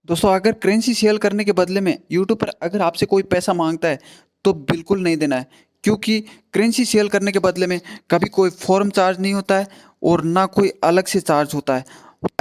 दोस्तों अगर currency cell करने के बदले में यूट्यूब पर अगर आपसे कोई पैसा मांगता है तो बिल्कुल नहीं देना है। क्योंकि करेंसी सेल करने के बदले में कभी कोई फॉर्म चार्ज नहीं होता है और ना कोई अलग से चार्ज होता है।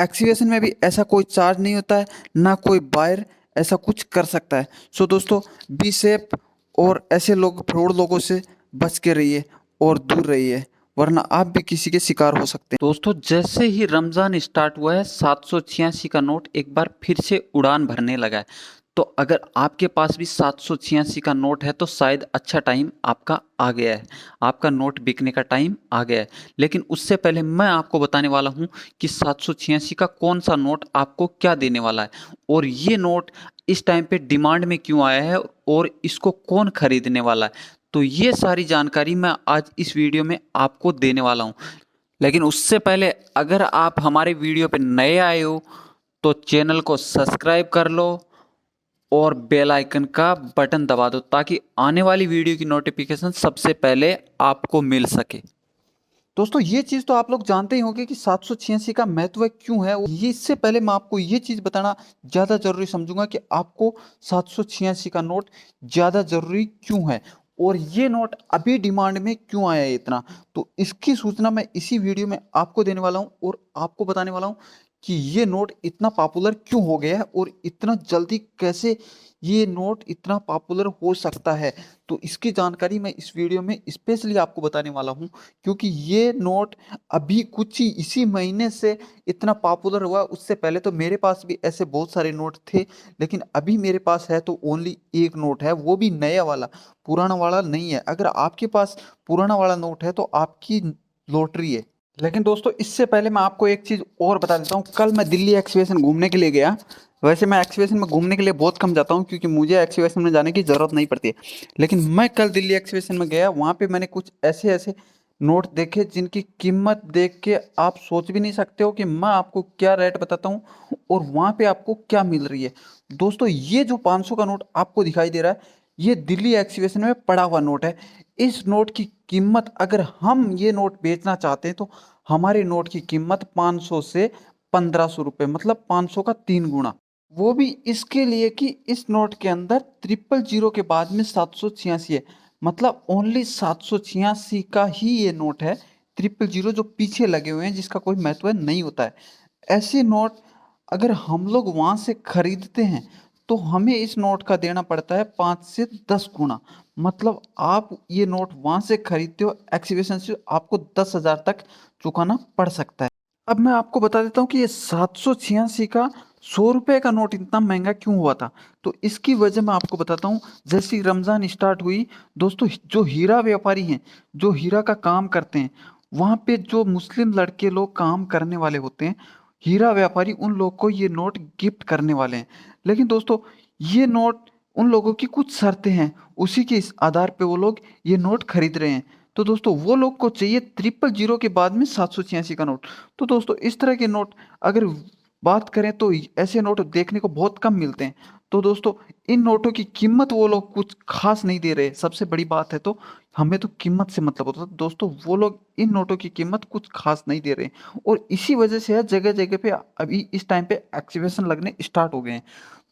एक्सीवेशन में भी ऐसा कोई चार्ज नहीं होता है, ना कोई बायर ऐसा कुछ कर सकता है। सो दोस्तों, बी सेफ और ऐसे लोग फ्रॉड लोगों से बच के रहिए और दूर रहिए, वरना आप भी किसी के शिकार हो सकते हैं। दोस्तों जैसे ही रमज़ान स्टार्ट हुआ है 786 का नोट एक बार फिर से उड़ान भरने लगा है। तो अगर आपके पास भी 786 का नोट है तो शायद अच्छा टाइम आपका आ गया है, आपका नोट बिकने का टाइम आ गया है। लेकिन उससे पहले मैं आपको बताने वाला हूँ कि 786 का कौन सा नोट आपको क्या देने वाला है और ये नोट इस टाइम पे डिमांड में क्यों आया है और इसको कौन खरीदने वाला है। तो ये सारी जानकारी मैं आज इस वीडियो में आपको देने वाला हूँ। लेकिन उससे पहले अगर आप हमारे वीडियो पे नए आए हो तो चैनल को सब्सक्राइब कर लो और बेल आइकन का बटन दबा दो ताकि आने वाली वीडियो की नोटिफिकेशन सबसे पहले आपको मिल सके। दोस्तों ये चीज़ तो आप लोग जानते ही होंगे कि 786 का महत्व क्यों है। ये इससे पहले मैं आपको ये चीज़ बताना ज़्यादा ज़रूरी समझूंगा कि आपको 786 का नोट ज़्यादा ज़रूरी क्यों है और ये नोट अभी डिमांड में क्यों आया है इतना। तो इसकी सूचना मैं इसी वीडियो में आपको देने वाला हूँ और आपको बताने वाला हूँ कि ये नोट इतना पॉपुलर क्यों हो गया है और इतना जल्दी कैसे ये नोट इतना पॉपुलर हो सकता है। तो इसकी जानकारी मैं इस वीडियो में स्पेशली आपको बताने वाला हूँ, क्योंकि ये नोट अभी कुछ ही इसी महीने से इतना पॉपुलर हुआ। उससे पहले तो मेरे पास भी ऐसे बहुत सारे नोट थे, लेकिन अभी मेरे पास है तो ओनली एक नोट है, वो भी नया वाला, पुराना वाला नहीं है। अगर आपके पास पुराना वाला नोट है तो आपकी लॉटरी है। लेकिन दोस्तों इससे पहले मैं आपको एक चीज़ और बता देता हूँ। कल मैं दिल्ली एक्सहिबिशन घूमने के लिए गया। वैसे मैं एक्सहिबिशन में घूमने के लिए बहुत कम जाता हूँ क्योंकि मुझे एक्सहिबिशन में जाने की ज़रूरत नहीं पड़ती है। लेकिन मैं कल दिल्ली एक्सहिबिशन में गया, वहाँ पे मैंने कुछ ऐसे ऐसे नोट देखे जिनकी कीमत देख के आप सोच भी नहीं सकते हो कि मैं आपको क्या रेट बताता हूँ और वहाँ पे आपको क्या मिल रही है। दोस्तों ये जो 500 का नोट आपको दिखाई दे रहा है, ये दिल्ली एक्सहिबिशन में पड़ा हुआ नोट है। इस नोट की कीमत, अगर हम ये नोट बेचना चाहते हैं तो हमारे नोट की कीमत 500 से 1500 रुपये, मतलब 500 का 3 गुना। वो भी इसके लिए कि इस नोट के अंदर 000 के बाद में 786 है, मतलब ओनली 786 का ही ये नोट है। 000 जो पीछे लगे हुए हैं जिसका कोई महत्व नहीं होता है। ऐसे नोट अगर हम लोग वहाँ से खरीदते हैं तो हमें इस नोट का देना पड़ता है 5 से 10 गुना। मतलब आप ये नोट वहाँ से खरीदते हो एक्सिबिशन से, आपको 10,000 तक चुकाना पड़ सकता है। अब मैं आपको बता देता हूँ कि ये 786 का 100 रुपये का नोट इतना महंगा क्यों हुआ था। तो इसकी वजह मैं आपको बताता हूँ। जैसे ही रमज़ान स्टार्ट हुई दोस्तों, जो हीरा व्यापारी हैं, जो हीरा का काम करते हैं, वहाँ पे जो मुस्लिम लड़के लोग काम करने वाले होते हैं, हीरा व्यापारी उन लोग को ये नोट गिफ्ट करने वाले हैं। लेकिन दोस्तों ये नोट, उन लोगों की कुछ शर्तें हैं, उसी के इस आधार पे वो लोग ये नोट खरीद रहे हैं। तो दोस्तों वो लोग को चाहिए 000 के बाद में 786 का नोट। तो दोस्तों इस तरह के नोट अगर बात करें तो ऐसे नोट देखने को बहुत कम मिलते हैं। तो दोस्तों इन नोटों की कीमत वो लोग कुछ खास नहीं दे रहे, सबसे बड़ी बात है। तो हमें तो कीमत से मतलब होता है दोस्तों, वो लोग इन नोटों की कीमत कुछ खास नहीं दे रहे और इसी वजह से है जगह जगह पे अभी इस टाइम पे एक्टिवेशन लगने स्टार्ट हो गए हैं।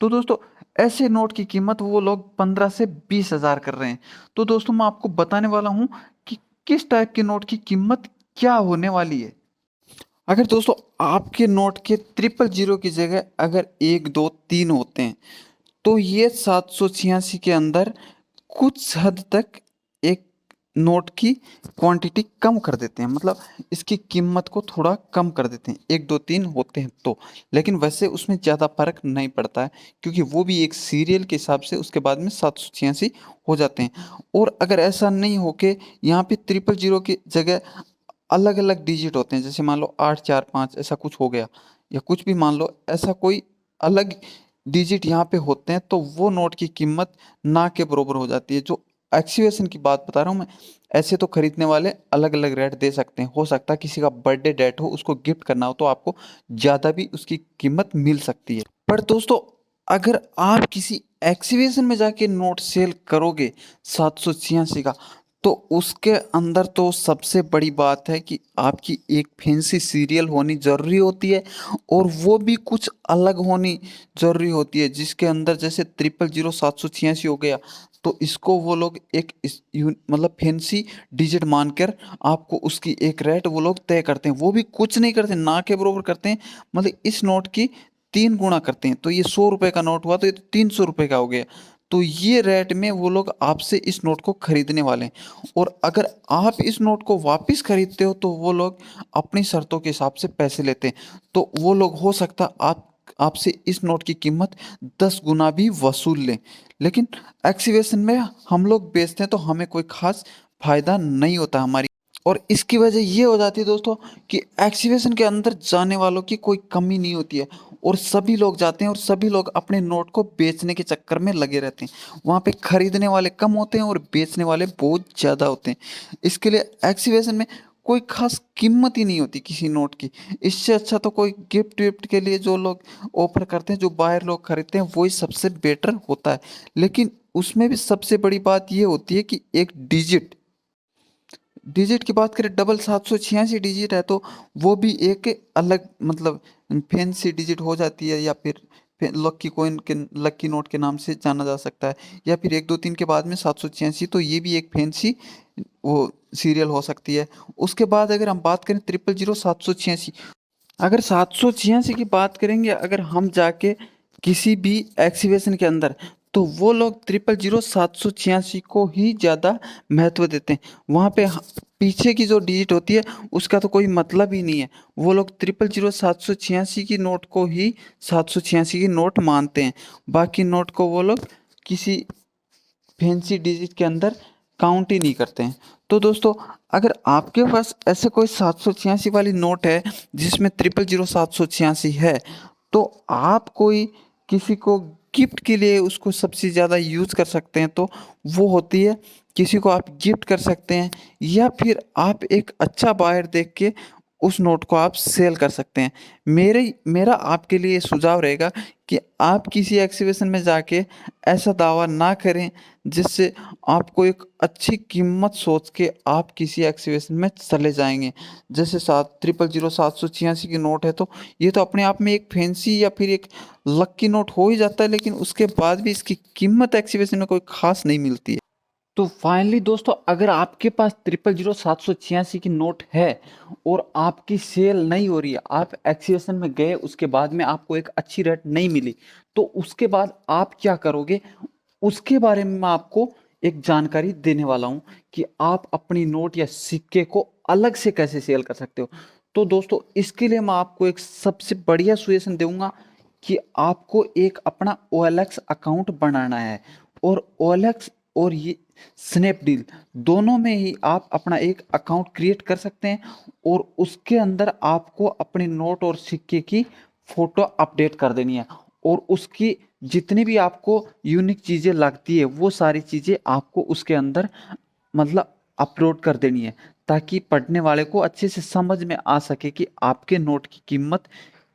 तो दोस्तों ऐसे नोट की कीमत वो लोग 15 से 20 हज़ार कर रहे हैं। तो दोस्तों मैं आपको बताने वाला हूँ कि किस टाइप के नोट की कीमत क्या होने वाली है। अगर दोस्तों आपके नोट के 000 की जगह अगर 1 2 3 होते हैं तो ये 786 के अंदर कुछ हद तक एक नोट की क्वांटिटी कम कर देते हैं, मतलब इसकी कीमत को थोड़ा कम कर देते हैं। 1 2 3 होते हैं तो, लेकिन वैसे उसमें ज़्यादा फर्क नहीं पड़ता है क्योंकि वो भी एक सीरियल के हिसाब से उसके बाद में 786 हो जाते हैं। और अगर ऐसा नहीं हो के यहाँ पे 000 की जगह अलग अलग डिजिट होते हैं, जैसे मान लो 8 4 5 ऐसा कुछ हो गया, या कुछ भी मान लो ऐसा कोई अलग डिजिट यहाँ पे होते हैं, तो वो नोट की कीमत ना के बरोबर हो जाती है। जो एक्सिवेशन की बात बता रहा हूँ मैं, ऐसे तो खरीदने वाले अलग अलग रेट दे सकते हैं। हो सकता है किसी का बर्थडे डेट हो, उसको गिफ्ट करना हो तो आपको ज़्यादा भी उसकी कीमत मिल सकती है। पर दोस्तों अगर आप किसी एक्सिबिशन में जाके नोट सेल करोगे 786 का, तो उसके अंदर तो सबसे बड़ी बात है कि आपकी एक फैंसी सीरियल होनी ज़रूरी होती है, और वो भी कुछ अलग होनी ज़रूरी होती है, जिसके अंदर जैसे 000786 हो गया, तो इसको वो लोग एक मतलब फैंसी डिजिट मानकर आपको उसकी एक रेट वो लोग तय करते हैं। वो भी कुछ नहीं करते, ना के बरोबर करते हैं, मतलब इस नोट की 3 गुना करते हैं। तो ये 100 रुपए का नोट हुआ, तो ये तो 300 रुपए का हो गया। तो ये रेट में वो लोग आपसे इस नोट को खरीदने वाले हैं, और अगर आप इस नोट को वापस खरीदते हो तो वो लोग अपनी शर्तों के हिसाब से पैसे लेते हैं। तो वो लोग हो सकता आप आपसे इस नोट की कीमत 10 गुना भी वसूल लें। लेकिन एक्सीवेशन में हम लोग बेचते हैं तो हमें कोई खास फायदा नहीं होता हमारी, और इसकी वजह ये हो जाती है दोस्तों कि एक्सीवेशन के अंदर जाने वालों की कोई कमी नहीं होती है, और सभी लोग जाते हैं और सभी लोग अपने नोट को बेचने के चक्कर में लगे रहते हैं। वहाँ पे खरीदने वाले कम होते हैं और बेचने वाले बहुत ज़्यादा होते हैं। इसके लिए एक्सीवेशन में कोई खास कीमत ही नहीं होती किसी नोट की। इससे अच्छा तो कोई गिफ्ट विफ्ट के लिए जो लोग ऑफर करते हैं, जो बाहर लोग खरीदते हैं, वही सबसे बेटर होता है। लेकिन उसमें भी सबसे बड़ी बात ये होती है कि एक डिजिट डिजिट की बात करें, डबल 786 डिजिट है, तो वो भी एक अलग मतलब फैंसी डिजिट हो जाती है, या फिर लक्की कॉइन के लक्की नोट के नाम से जाना जा सकता है, या फिर 1 2 3 के बाद में 786, तो ये भी एक फैंसी वो सीरियल हो सकती है। उसके बाद अगर हम बात करें 000786, अगर 786 की बात करेंगे, अगर हम जाके किसी भी एक्सीबिशन के अंदर, तो वो लोग 000786 को ही ज़्यादा महत्व देते हैं। वहाँ पे पीछे की जो डिजिट होती है उसका तो कोई मतलब ही नहीं है। वो लोग 000786 की नोट को ही 786 की नोट मानते हैं। बाकी नोट को वो लोग किसी फैंसी डिजिट के अंदर काउंट ही नहीं करते हैं। तो दोस्तों, अगर आपके पास ऐसे कोई 786 वाली नोट है जिसमें 000786 है, तो आप कोई किसी को गिफ्ट के लिए उसको सबसे ज़्यादा यूज़ कर सकते हैं, तो वो होती है, किसी को आप गिफ्ट कर सकते हैं, या फिर आप एक अच्छा बायर देख के उस नोट को आप सेल कर सकते हैं। मेरा आपके लिए सुझाव रहेगा कि आप किसी एक्सिबिशन में जाके ऐसा दावा ना करें जिससे आपको एक अच्छी कीमत सोच के आप किसी एक्सिबिशन में चले जाएंगे। जैसे 000786 की नोट है, तो ये तो अपने आप में एक फैंसी या फिर एक लकी नोट हो ही जाता है, लेकिन उसके बाद भी इसकी कीमत एक्सिबिशन में कोई खास नहीं मिलती है। तो फाइनली दोस्तों, अगर आपके पास 000786 की नोट है और आपकी सेल नहीं हो रही है, आप एक्सिबिशन में गए, उसके बाद में आपको एक अच्छी रेट नहीं मिली, तो उसके बाद आप क्या करोगे, उसके बारे में मैं आपको एक जानकारी देने वाला हूं कि आप अपनी नोट या सिक्के को अलग से कैसे सेल कर सकते हो। तो दोस्तों, इसके लिए मैं आपको एक सबसे बढ़िया सजेशन दूंगा कि आपको एक अपना OLX अकाउंट बनाना है, और OLX और ये स्नैपडील दोनों में ही आप अपना एक अकाउंट क्रिएट कर सकते हैं, और उसके अंदर आपको अपने नोट और सिक्के की फोटो अपडेट कर देनी है, और उसकी जितनी भी आपको यूनिक चीज़ें लगती है वो सारी चीज़ें आपको उसके अंदर मतलब अपलोड कर देनी है, ताकि पढ़ने वाले को अच्छे से समझ में आ सके कि आपके नोट की कीमत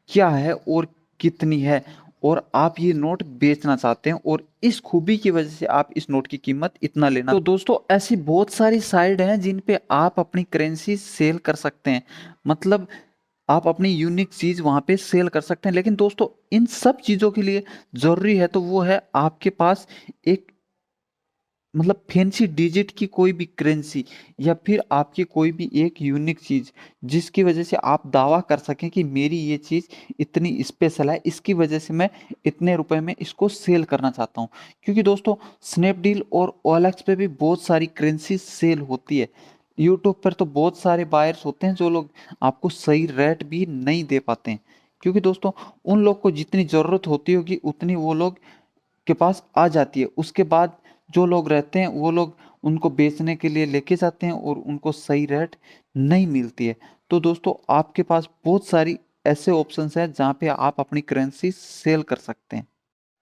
क्या है और कितनी है, और आप ये नोट बेचना चाहते हैं, और इस खूबी की वजह से आप इस नोट की कीमत इतना लेना। तो दोस्तों, ऐसी बहुत सारी साइट हैं जिन पे आप अपनी करेंसी सेल कर सकते हैं, मतलब आप अपनी यूनिक चीज वहां पे सेल कर सकते हैं। लेकिन दोस्तों, इन सब चीजों के लिए जरूरी है तो वो है आपके पास एक मतलब फैंसी डिजिट की कोई भी करेंसी, या फिर आपकी कोई भी एक यूनिक चीज, जिसकी वजह से आप दावा कर सकें कि मेरी ये चीज इतनी स्पेशल है, इसकी वजह से मैं इतने रुपए में इसको सेल करना चाहता हूँ। क्योंकि दोस्तों, स्नैपडील और OLX पे भी बहुत सारी करेंसी सेल होती है। यूट्यूब पर तो बहुत सारे बायर्स होते हैं जो लोग आपको सही रेट भी नहीं दे पाते हैं, क्योंकि दोस्तों, उन लोग को जितनी ज़रूरत होती होगी उतनी वो लोग के पास आ जाती है। उसके बाद जो लोग रहते हैं वो लोग उनको बेचने के लिए लेके जाते हैं, और उनको सही रेट नहीं मिलती है। तो दोस्तों, आपके पास बहुत सारी ऐसे ऑप्शंस हैं जहाँ पे आप अपनी करेंसी सेल कर सकते हैं।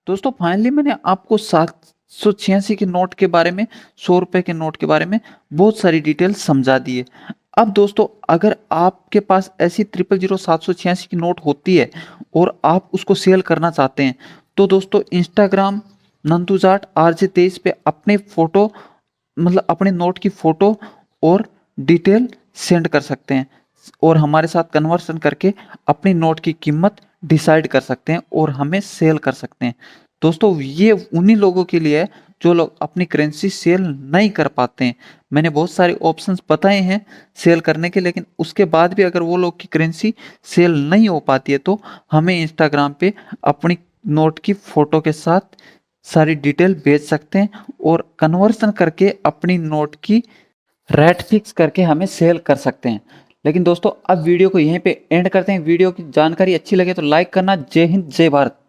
दोस्तों, फाइनली मैंने आपको 786 के नोट के बारे में, 100 रुपए के नोट के बारे में बहुत सारी डिटेल समझा दी है। अब दोस्तों, अगर आपके पास ऐसी 000786 की नोट होती है और आप उसको सेल करना चाहते हैं, तो दोस्तों, इंस्टाग्राम नंदुजाट RJ23 पे अपने फोटो मतलब अपने नोट की फ़ोटो और डिटेल सेंड कर सकते हैं और हमारे साथ कन्वर्सन करके अपनी नोट की कीमत डिसाइड कर सकते हैं और हमें सेल कर सकते हैं। दोस्तों ये उन्हीं लोगों के लिए है जो लोग अपनी करेंसी सेल नहीं कर पाते हैं। मैंने बहुत सारे ऑप्शंस बताए हैं सेल करने के, लेकिन उसके बाद भी अगर वो लोग की करेंसी सेल नहीं हो पाती है तो हमें इंस्टाग्राम पे अपनी नोट की फ़ोटो के साथ सारी डिटेल भेज सकते हैं और कन्वर्सन करके अपनी नोट की रेट फिक्स करके हमें सेल कर सकते हैं। लेकिन दोस्तों अब वीडियो को यहीं पे एंड करते हैं। वीडियो की जानकारी अच्छी लगे तो लाइक करना। जय हिंद, जय भारत।